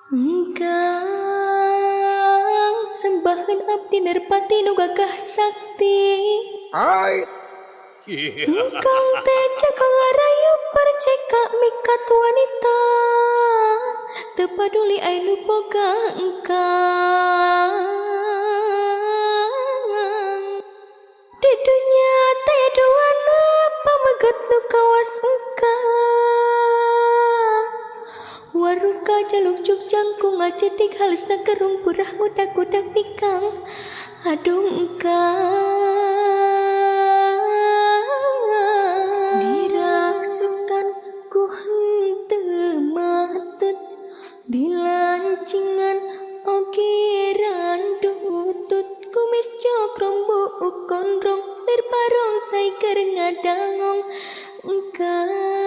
Engkang sembahan abdi nerpati nu gagah sakti. Hai. Engkang teja kangarayu perceka mikat wanita. Teu paduli anu boga engkang. Di dunya teh duana pameget nu kawas engkang. Waruka jaluk juk jangkung ngacedik halisna gerung burah ngudak-ngudak nikang. Aduh engkang diraksukan ku henteu matut dilancingan ogiran dutut kumis cokrom buuk gondrong nerparong sai keur ngadangong engkang